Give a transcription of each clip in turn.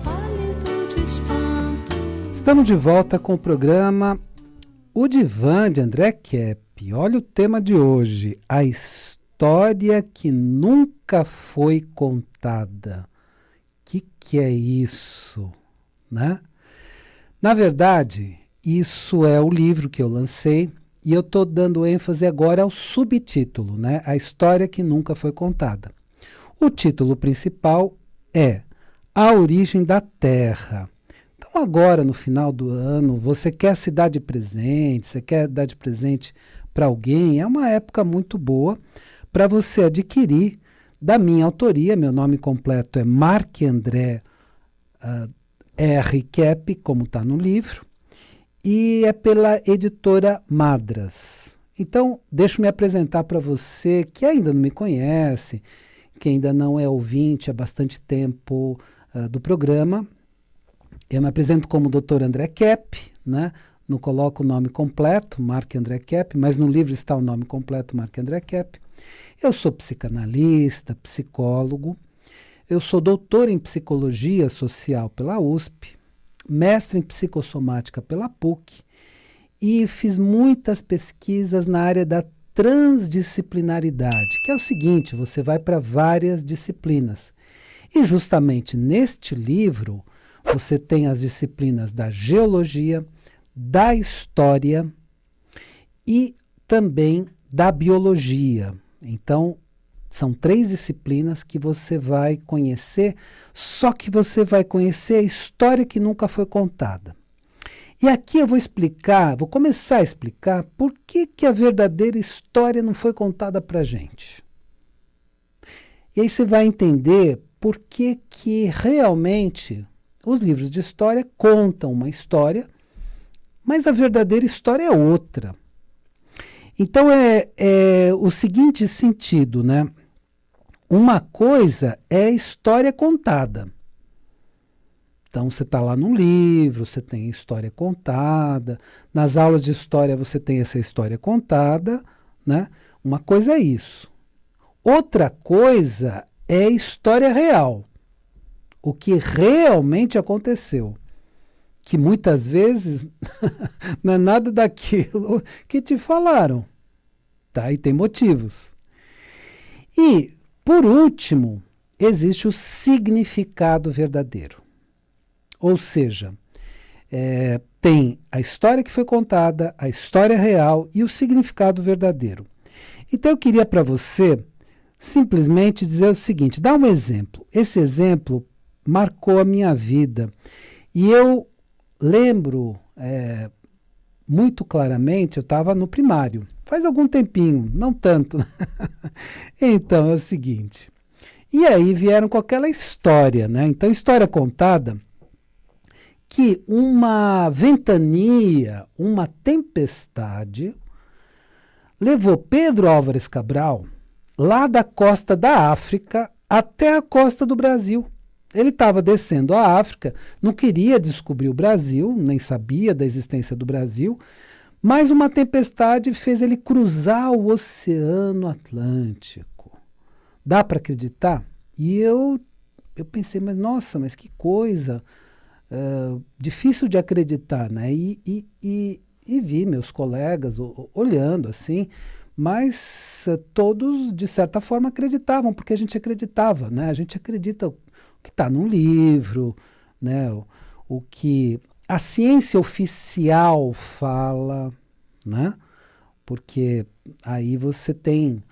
pálido de espanto. Estamos de volta com o programa O Divã de André Kepp. Olha o tema de hoje, a história que nunca foi contada. Que é isso, né? Na verdade, isso é o livro que eu lancei e eu estou dando ênfase agora ao subtítulo, né? A história que nunca foi contada. O título principal é A Origem da Terra. Então agora, no final do ano, você quer se dar de presente, você quer dar de presente para alguém, é uma época muito boa para você adquirir da minha autoria. Meu nome completo é Marc André R. Kepp, como está no livro, e é pela editora Madras. Então, deixa eu me apresentar para você que ainda não me conhece, que ainda não é ouvinte há bastante tempo do programa. Eu me apresento como Dr. André Kepp, né? Não coloco o nome completo, Marc André Kepp, mas no livro está o nome completo, Marc André Kepp. Eu sou psicanalista, psicólogo, eu sou doutor em psicologia social pela USP, mestre em psicossomática pela PUC e fiz muitas pesquisas na área da transdisciplinaridade, que é o seguinte, você vai para várias disciplinas. E justamente neste livro você tem as disciplinas da geologia, da história e também da biologia. Então, são 3 disciplinas que você vai conhecer, só que você vai conhecer a história que nunca foi contada. E aqui eu vou começar a explicar por que a verdadeira história não foi contada para a gente. E aí você vai entender por que realmente os livros de história contam uma história, mas a verdadeira história é outra. Então é o seguinte sentido, né? Uma coisa é história contada. Então você está lá no livro, você tem história contada, nas aulas de história você tem essa história contada, né? Uma coisa é isso. Outra coisa é história real. O que realmente aconteceu. Que muitas vezes não é nada daquilo que te falaram. Tá? E tem motivos. E, por último, existe o significado verdadeiro. Ou seja, tem a história que foi contada, a história real e o significado verdadeiro. Então eu queria para você simplesmente dizer o seguinte, dar um exemplo. Esse exemplo marcou a minha vida. E eu lembro muito claramente, eu estava no primário, faz algum tempinho, não tanto. Então é o seguinte, e aí vieram com aquela história, né? Então, história contada que uma ventania, uma tempestade, levou Pedro Álvares Cabral lá da costa da África até a costa do Brasil. Ele estava descendo a África, não queria descobrir o Brasil, nem sabia da existência do Brasil, mas uma tempestade fez ele cruzar o Oceano Atlântico. Dá para acreditar? E eu pensei, mas nossa, mas que coisa difícil de acreditar, né? E vi meus colegas olhando assim, mas todos, de certa forma, acreditavam, porque a gente acreditava, né? A gente acredita o que está no livro, né? O que a ciência oficial fala, né? Porque aí você tem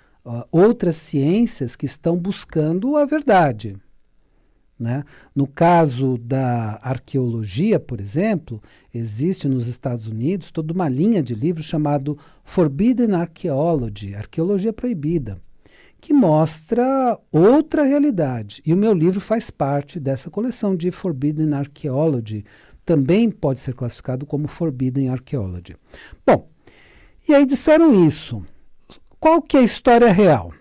outras ciências que estão buscando a verdade, né? No caso da arqueologia, por exemplo, existe nos Estados Unidos toda uma linha de livros chamado Forbidden Archaeology, Arqueologia Proibida, que mostra outra realidade. E o meu livro faz parte dessa coleção de Forbidden Archaeology. Também pode ser classificado como Forbidden Archaeology. Bom, e aí disseram isso. Qual que é a história real?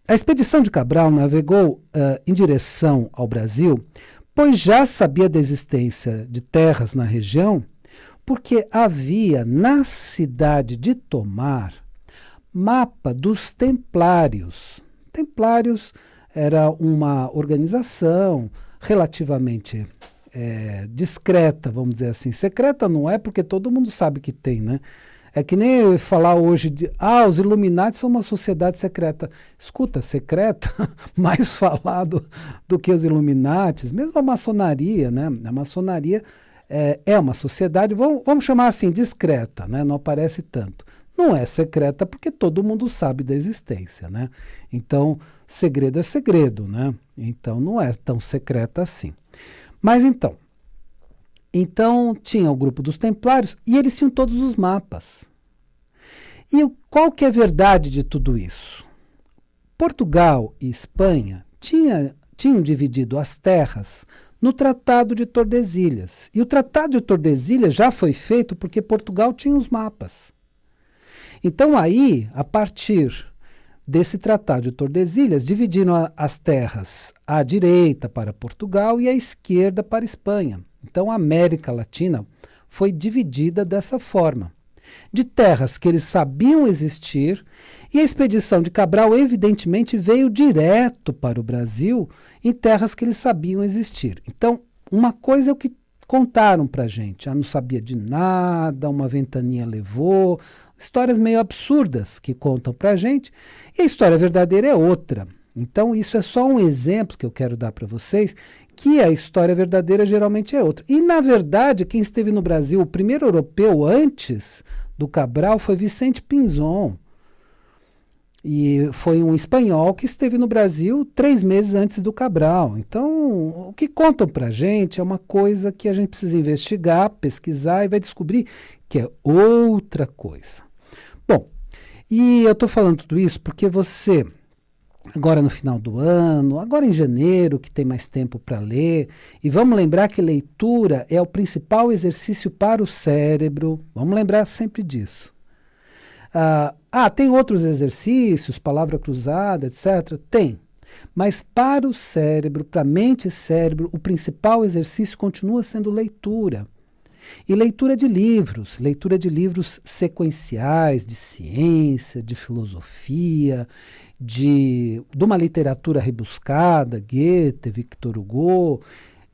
A expedição de Cabral navegou em direção ao Brasil, pois já sabia da existência de terras na região, porque havia na cidade de Tomar mapa dos templários. Templários era uma organização relativamente discreta, vamos dizer assim. Secreta não é porque todo mundo sabe que tem, né? É que nem eu falar hoje de, os Illuminati são uma sociedade secreta. Escuta, secreta, mais falado do que os Illuminatis, mesmo a maçonaria, né? A maçonaria é uma sociedade, vamos chamar assim, discreta, né? Não aparece tanto. Não é secreta porque todo mundo sabe da existência, né? Então, segredo é segredo, né? Então, não é tão secreta assim. Mas então, tinha o grupo dos Templários e eles tinham todos os mapas. E qual que é a verdade de tudo isso? Portugal e Espanha tinham dividido as terras no Tratado de Tordesilhas. E o Tratado de Tordesilhas já foi feito porque Portugal tinha os mapas. Então aí, a partir desse Tratado de Tordesilhas, dividiram as terras à direita para Portugal e à esquerda para Espanha. Então a América Latina foi dividida dessa forma, de terras que eles sabiam existir, e a expedição de Cabral evidentemente veio direto para o Brasil em terras que eles sabiam existir. Então, uma coisa é o que contaram para a gente, não sabia de nada, uma ventania levou, histórias meio absurdas que contam para a gente, e a história verdadeira é outra. Então, isso é só um exemplo que eu quero dar para vocês, que a história verdadeira geralmente é outra. E, na verdade, quem esteve no Brasil, o primeiro europeu antes do Cabral foi Vicente Pinzon. E foi um espanhol que esteve no Brasil 3 meses antes do Cabral. Então, o que contam para a gente é uma coisa que a gente precisa investigar, pesquisar e vai descobrir que é outra coisa. Bom, e eu estou falando tudo isso porque você, agora no final do ano, agora em janeiro, que tem mais tempo para ler, e vamos lembrar que leitura é o principal exercício para o cérebro, vamos lembrar sempre disso. Tem outros exercícios, palavra cruzada, etc. Tem. Mas para o cérebro, para a mente e cérebro, o principal exercício continua sendo leitura. E leitura de livros sequenciais, de ciência, de filosofia, de uma literatura rebuscada, Goethe, Victor Hugo,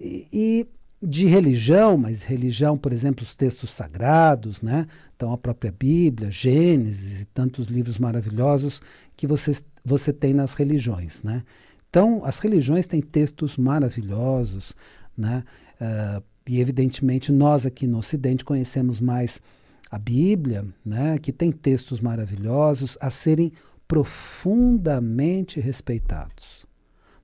e de religião, mas religião, por exemplo, os textos sagrados, né? Então a própria Bíblia, Gênesis e tantos livros maravilhosos que você tem nas religiões, né? Então as religiões têm textos maravilhosos, né? E evidentemente nós aqui no Ocidente conhecemos mais a Bíblia, né? Que tem textos maravilhosos a serem profundamente respeitados.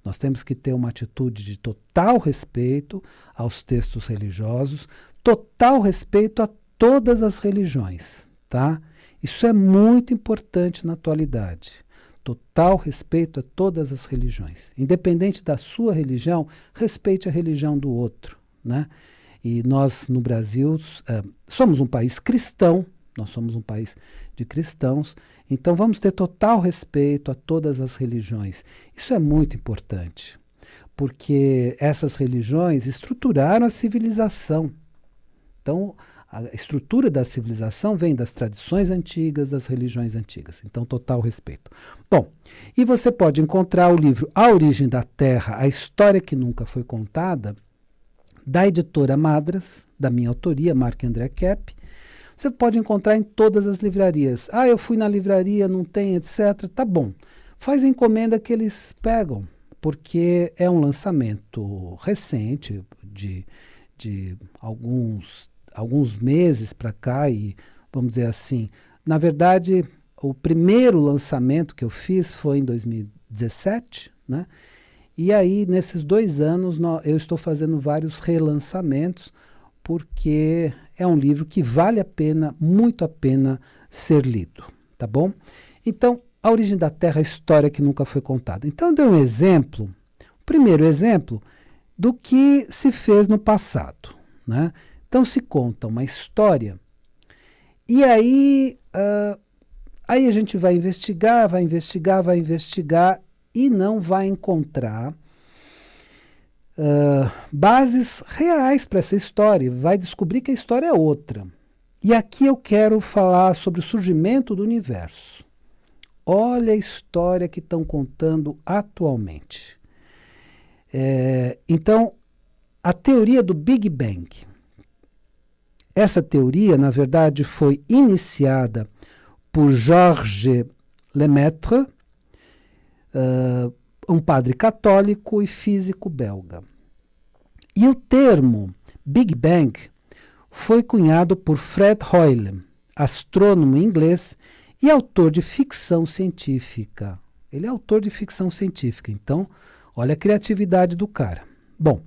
Nós temos que ter uma atitude de total respeito aos textos religiosos, total respeito a todas as religiões, tá? Isso é muito importante na atualidade. Total respeito a todas as religiões. Independente da sua religião, respeite a religião do outro, né? E nós, no Brasil, somos um país cristão, nós somos um país de cristãos, então vamos ter total respeito a todas as religiões. Isso é muito importante, porque essas religiões estruturaram a civilização. Então, a estrutura da civilização vem das tradições antigas, das religiões antigas. Então, total respeito. Bom, e você pode encontrar o livro A Origem da Terra, a História que Nunca Foi Contada, da editora Madras, da minha autoria, Marc André Kepp. Você pode encontrar em todas as livrarias. Eu fui na livraria, não tem, etc. Tá bom. Faz a encomenda que eles pegam, porque é um lançamento recente, de alguns meses para cá, e vamos dizer assim, na verdade, o primeiro lançamento que eu fiz foi em 2017, né? E aí, nesses 2 anos, eu estou fazendo vários relançamentos, porque é um livro que vale a pena, muito a pena ser lido, tá bom? Então, A Origem da Terra, a História que Nunca Foi Contada. Então, eu dei um exemplo, o primeiro exemplo, do que se fez no passado, né? Então, se conta uma história, e aí, aí a gente vai investigar, e não vai encontrar bases reais para essa história. Vai descobrir que a história é outra. E aqui eu quero falar sobre o surgimento do universo. Olha a história que estão contando atualmente. Então, a teoria do Big Bang. Essa teoria, na verdade, foi iniciada por Georges Lemaitre, um padre católico e físico belga. E o termo Big Bang foi cunhado por Fred Hoyle, astrônomo inglês e autor de ficção científica. Ele é autor de ficção científica, então, olha a criatividade do cara. Bom,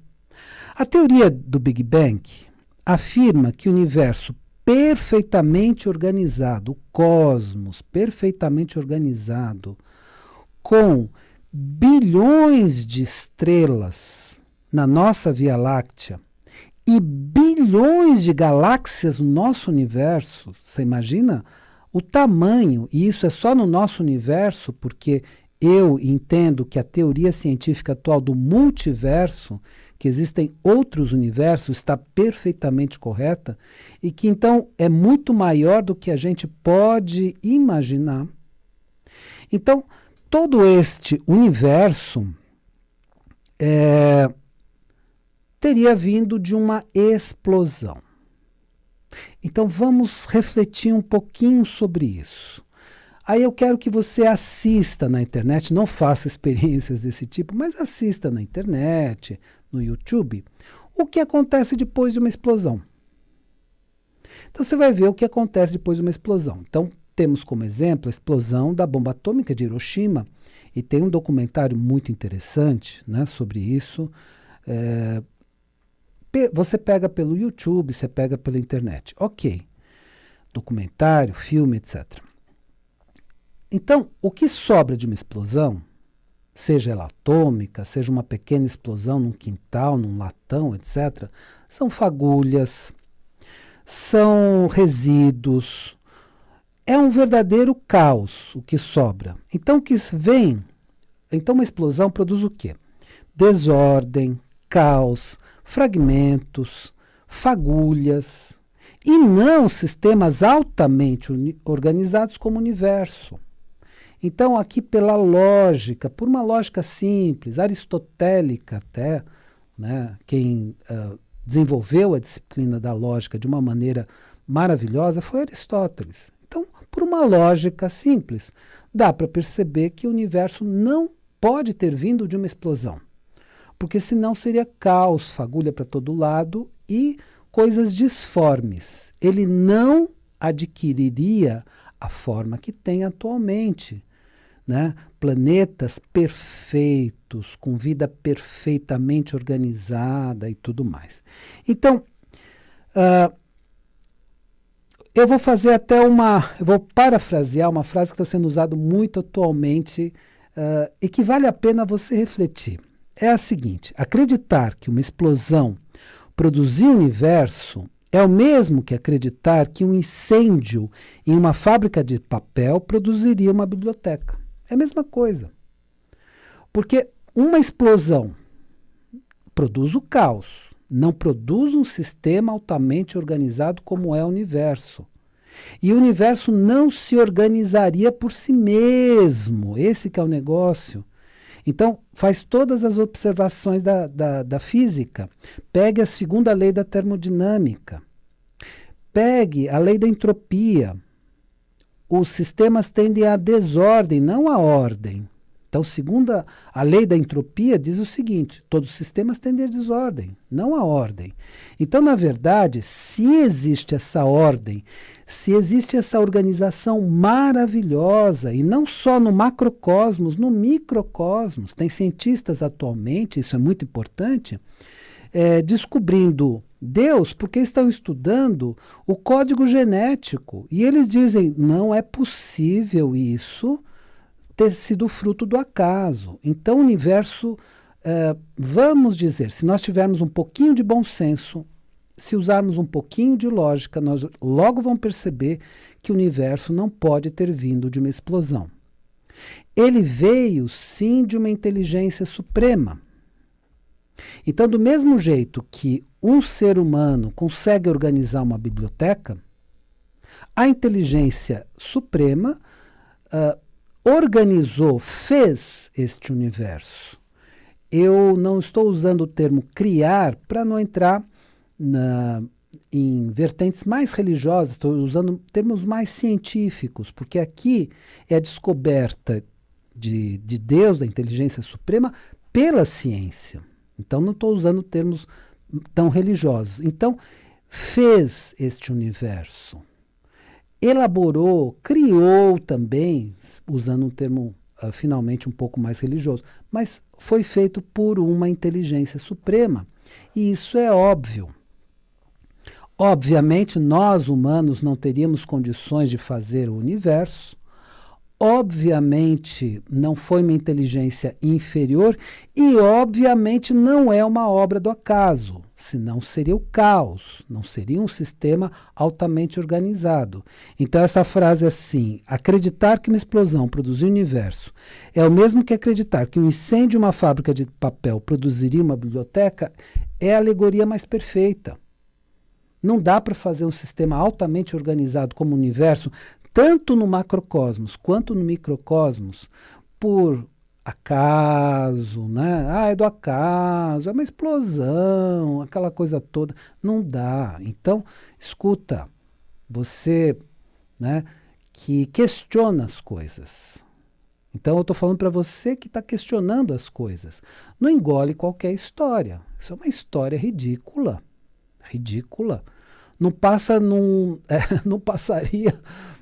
a teoria do Big Bang afirma que o universo perfeitamente organizado, o cosmos perfeitamente organizado, com bilhões de estrelas na nossa Via Láctea e bilhões de galáxias no nosso universo, você imagina o tamanho, e isso é só no nosso universo, porque eu entendo que a teoria científica atual do multiverso, que existem outros universos, está perfeitamente correta, e que então é muito maior do que a gente pode imaginar. Então, todo este universo teria vindo de uma explosão. Então vamos refletir um pouquinho sobre isso. Aí eu quero que você assista na internet, não faça experiências desse tipo, mas assista na internet, no YouTube, o que acontece depois de uma explosão. Então você vai ver o que acontece depois de uma explosão. Então temos como exemplo a explosão da bomba atômica de Hiroshima, e tem um documentário muito interessante, né, sobre isso. Você pega pelo YouTube, você pega pela internet. Ok. Documentário, filme, etc. Então, o que sobra de uma explosão, seja ela atômica, seja uma pequena explosão num quintal, num latão, etc., são fagulhas, são resíduos. É um verdadeiro caos o que sobra. Então, o que vem? Então, uma explosão produz o quê? Desordem, caos, fragmentos, fagulhas, e não sistemas altamente organizados como o universo. Então, aqui pela lógica, por uma lógica simples, aristotélica até, né, quem desenvolveu a disciplina da lógica de uma maneira maravilhosa foi Aristóteles. Então, por uma lógica simples, dá para perceber que o universo não pode ter vindo de uma explosão. Porque senão seria caos, fagulha para todo lado e coisas disformes. Ele não adquiriria a forma que tem atualmente, né? Planetas perfeitos, com vida perfeitamente organizada e tudo mais. Então, eu vou fazer até eu vou parafrasear uma frase que está sendo usada muito atualmente e que vale a pena você refletir. É a seguinte: acreditar que uma explosão produziu o universo é o mesmo que acreditar que um incêndio em uma fábrica de papel produziria uma biblioteca. É a mesma coisa. Porque uma explosão produz o caos, não produz um sistema altamente organizado como é o universo. E o universo não se organizaria por si mesmo. Esse que é o negócio. Então, faz todas as observações da física. Pegue a segunda lei da termodinâmica. Pegue a lei da entropia. Os sistemas tendem à desordem, não à ordem. Então, segundo a lei da entropia, diz o seguinte: todos os sistemas tendem à desordem, não à ordem. Então, na verdade, se existe essa ordem, se existe essa organização maravilhosa, e não só no macrocosmos, no microcosmos, tem cientistas atualmente, isso é muito importante, descobrindo Deus porque estão estudando o código genético. E eles dizem, não é possível isso ter sido fruto do acaso. Então o universo, vamos dizer, se nós tivermos um pouquinho de bom senso, se usarmos um pouquinho de lógica, nós logo vamos perceber que o universo não pode ter vindo de uma explosão. Ele veio, sim, de uma inteligência suprema. Então, do mesmo jeito que um ser humano consegue organizar uma biblioteca, a inteligência suprema organizou, fez este universo. Eu não estou usando o termo criar para não entrar em vertentes mais religiosas, estou usando termos mais científicos, porque aqui é a descoberta de Deus, da inteligência suprema, pela ciência. Então não estou usando termos tão religiosos. Então, fez este universo, elaborou, criou também, usando um termo finalmente um pouco mais religioso, mas foi feito por uma inteligência suprema. E isso é óbvio. Obviamente, nós humanos não teríamos condições de fazer o universo. Obviamente, não foi uma inteligência inferior e, obviamente, não é uma obra do acaso, senão seria o caos, não seria um sistema altamente organizado. Então, essa frase assim, acreditar que uma explosão produziu o universo é o mesmo que acreditar que um incêndio em uma fábrica de papel produziria uma biblioteca, é a alegoria mais perfeita. Não dá para fazer um sistema altamente organizado como o universo, tanto no macrocosmos quanto no microcosmos, por acaso, né? Ah, é do acaso, é uma explosão, aquela coisa toda. Não dá. Então, escuta, você, né, que questiona as coisas. Então, eu estou falando para você que está questionando as coisas. Não engole qualquer história. Isso é uma história ridícula. Ridícula. Não passa não passaria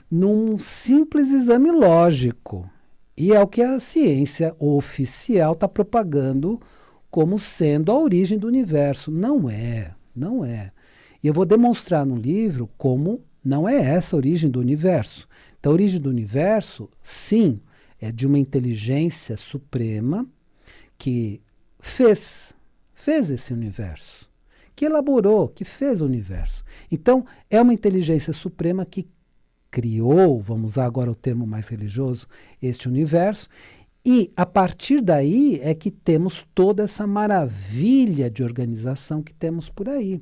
num simples exame lógico. E é o que a ciência oficial está propagando como sendo a origem do universo. Não é, não é. E eu vou demonstrar no livro como não é essa a origem do universo. Então, a origem do universo, sim, é de uma inteligência suprema que fez esse universo, que elaborou, que fez o universo. Então, é uma inteligência suprema que criou, vamos usar agora o termo mais religioso, este universo, e a partir daí é que temos toda essa maravilha de organização que temos por aí.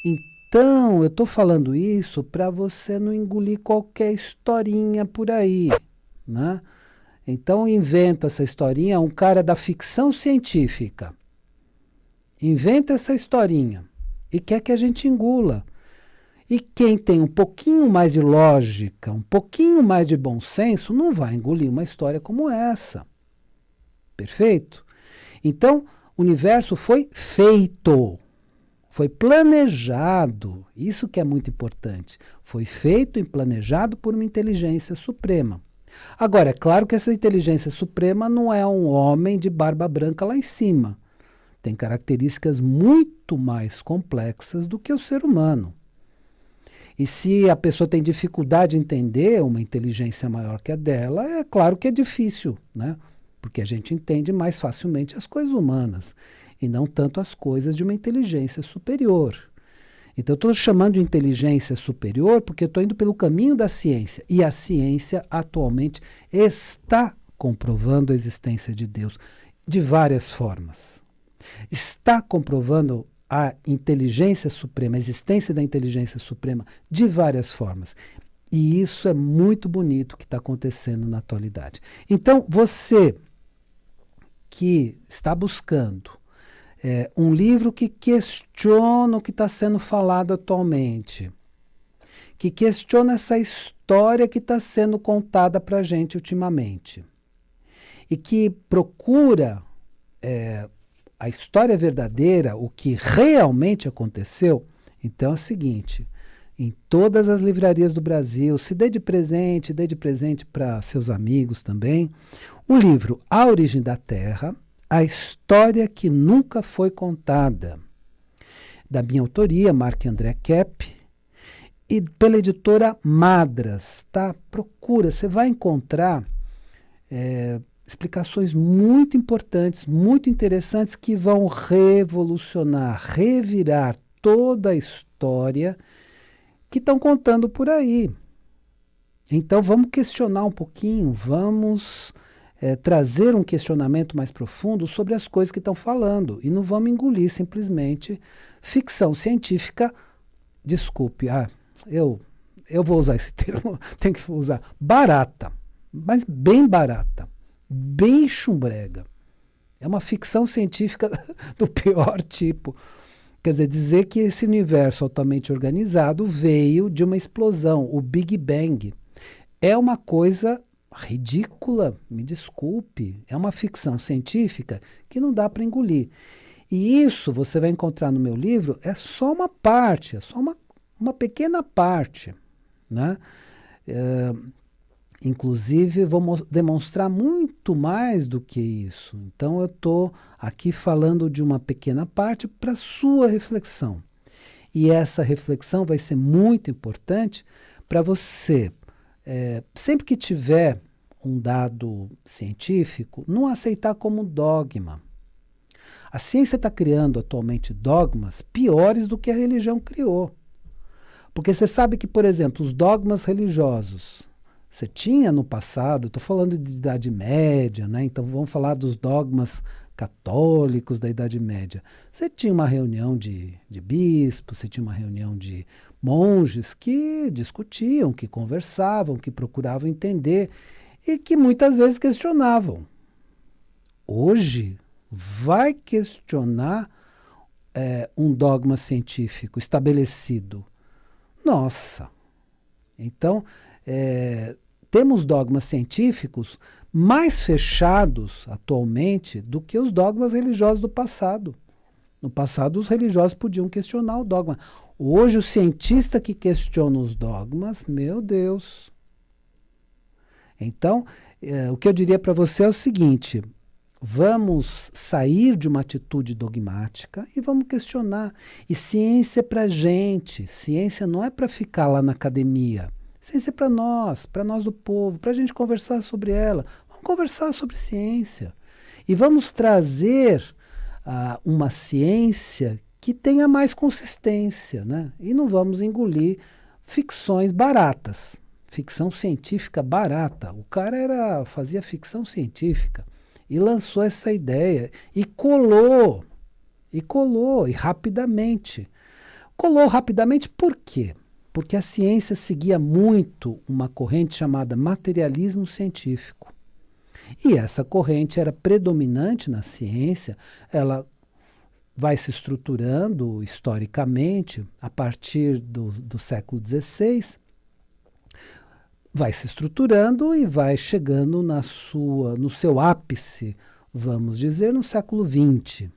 Então, eu estou falando isso para você não engolir qualquer historinha por aí, né? Então, inventa essa historinha, um cara da ficção científica inventa essa historinha e quer que a gente engula. E quem tem um pouquinho mais de lógica, um pouquinho mais de bom senso, não vai engolir uma história como essa. Perfeito? Então, o universo foi feito, foi planejado. Isso que é muito importante. Foi feito e planejado por uma inteligência suprema. Agora, é claro que essa inteligência suprema não é um homem de barba branca lá em cima. Tem características muito mais complexas do que o ser humano. E se a pessoa tem dificuldade de entender uma inteligência maior que a dela, é claro que é difícil, né? Porque a gente entende mais facilmente as coisas humanas e não tanto as coisas de uma inteligência superior. Então, eu estou chamando de inteligência superior porque eu estou indo pelo caminho da ciência. E a ciência, atualmente, está comprovando a existência de Deus de várias formas. Está comprovando a inteligência suprema, a existência da inteligência suprema de várias formas. E isso é muito bonito que está acontecendo na atualidade. Então, você que está buscando um livro que questiona o que está sendo falado atualmente, que questiona essa história que está sendo contada para a gente ultimamente, e que procura a história verdadeira, o que realmente aconteceu, então é o seguinte: em todas as livrarias do Brasil, se dê de presente para seus amigos também, o livro A Origem da Terra, a história que nunca foi contada, da minha autoria, Marc André Kepp, e pela editora Madras, tá? Procura, você vai encontrar explicações muito importantes, muito interessantes, que vão revolucionar, revirar toda a história que estão contando por aí. Então vamos questionar um pouquinho, vamos trazer um questionamento mais profundo sobre as coisas que estão falando, e não vamos engolir simplesmente ficção científica, desculpe, eu vou usar esse termo, tem que usar, barata. mas bem barata, bem chumbrega. É uma ficção científica do pior tipo. Quer dizer, dizer que esse universo altamente organizado veio de uma explosão, o Big Bang. É uma coisa ridícula, me desculpe. É uma ficção científica que não dá para engolir. E isso você vai encontrar no meu livro, é só uma parte, é só uma pequena parte, né? Inclusive, vou demonstrar muito mais do que isso. Então, eu estou aqui falando de uma pequena parte para sua reflexão. E essa reflexão vai ser muito importante para você, sempre que tiver um dado científico, não aceitar como dogma. A ciência está criando atualmente dogmas piores do que a religião criou. Porque você sabe que, por exemplo, os dogmas religiosos, você tinha no passado, estou falando de Idade Média, né? Então vamos falar dos dogmas católicos da Idade Média. Você tinha uma reunião de bispos, você tinha uma reunião de monges que discutiam, que conversavam, que procuravam entender e que muitas vezes questionavam. Hoje, vai questionar um dogma científico estabelecido. Nossa! Então, temos dogmas científicos mais fechados atualmente do que os dogmas religiosos do passado. No passado, os religiosos podiam questionar o dogma. Hoje, o cientista que questiona os dogmas, meu Deus. Então, o que eu diria para você é o seguinte: vamos sair de uma atitude dogmática e vamos questionar. E ciência é para gente. Ciência não é para ficar lá na academia. Ciência é para nós do povo, para a gente conversar sobre ela. Vamos conversar sobre ciência. E vamos trazer uma ciência que tenha mais consistência, né? E não vamos engolir ficções baratas. Ficção científica barata. O cara fazia ficção científica e lançou essa ideia e colou, e rapidamente. Colou rapidamente por quê? Porque a ciência seguia muito uma corrente chamada materialismo científico. E essa corrente era predominante na ciência, ela vai se estruturando historicamente a partir do século XVI, vai se estruturando e vai chegando no seu ápice, vamos dizer, no século XX.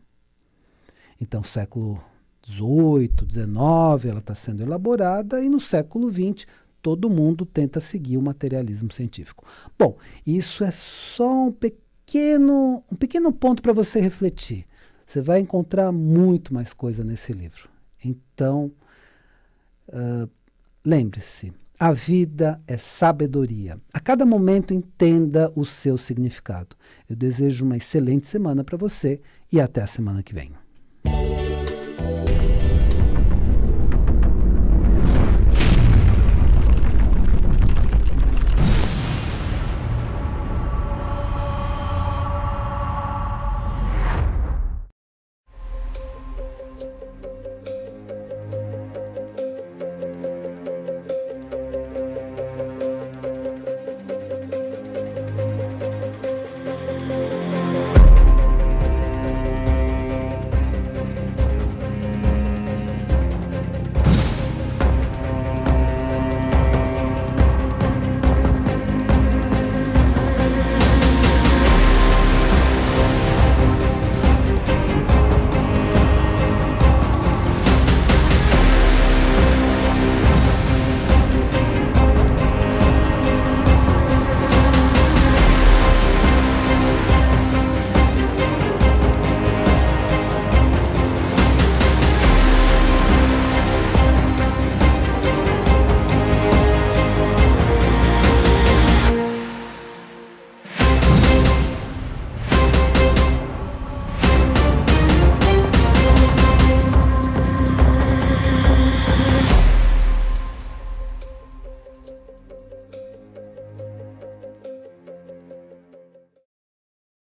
Então, século XVIII, XIX, ela está sendo elaborada, e no século XX todo mundo tenta seguir o materialismo científico. Bom, isso é só um pequeno ponto para você refletir. Você vai encontrar muito mais coisa nesse livro. Então, lembre-se, a vida é sabedoria. A cada momento entenda o seu significado. Eu desejo uma excelente semana para você e até a semana que vem.